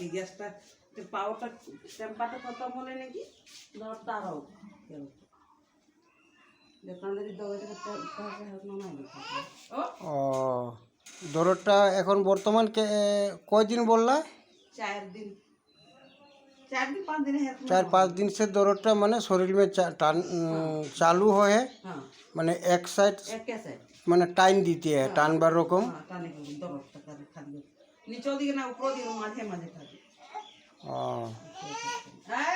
এই গ্যাসটা পাওয়ারটা টেম্পারটা কত মনে নাকি তারাও ও দরদটা এখন বর্তমান কয়দিন বললা? 4 दिन 5 दिन है 4-5 दिन से दर्दটা মানে শরীর में चालू है हाँ মানে এক সাইড एक कैसे মানে টাইম দিতে হয় টানবার রকম। हाँ टाने के दर्दটা করে খালি নিচের দিকে না উপর দিকে মাঝে মাঝে থাকে। ও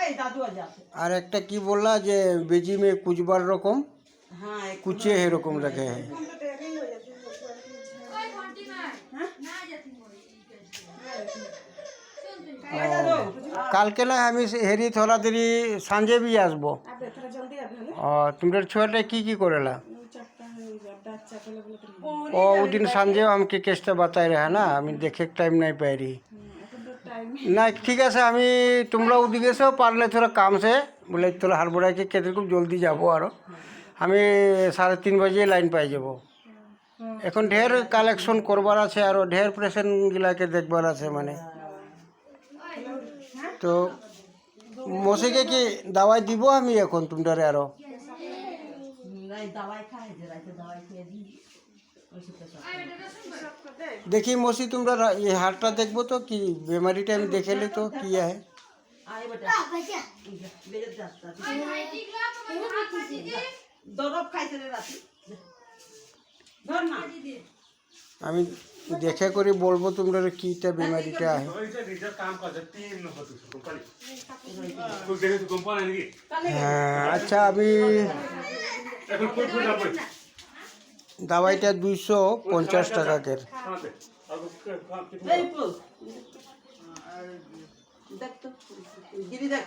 এই দাদু আজ আছে। আর একটা কি বললা যে বেজি में কুচবার রকম हाँ एक কুচে এরকম রাখে হ্যাঁ। কালকে না আমি হেরি থোড়া দেরি সাঁঝে বি আসবো। তোমরা ছুয়াটা কি করেলা ও ওদিন সাঁঝে আমাকে কেসটা বাতাই রে না আমি দেখে টাইম নাই পাইরি না ঠিক আছে আমি তোমরা ওদিকে এসেও পারলে থোড়া কাম সে বলে তোরা হারবোড়াকে কেটে খুব জলদি যাবো আরও আমি 3:30 বাজে লাইন পাই যাব। এখন ঢের কালেকশন করবার আছে আরও ঢের পেশেন্টগুলাকে দেখবার আছে মানে তো মশিকে কি দাওয়াই দিব আমি এখন তোমরারে আরও দেখি মসি তোমরা এই হাটটা দেখবো তো কি বেমারিটা আমি দেখেলি তো কি আছে আমি দেখে করে বলবো তোমরা কিটা বেমারিটা আছে। হ্যাঁ আচ্ছা আমি দাওয়াইটা 250 টাকা দেখ তো গিরি দেখ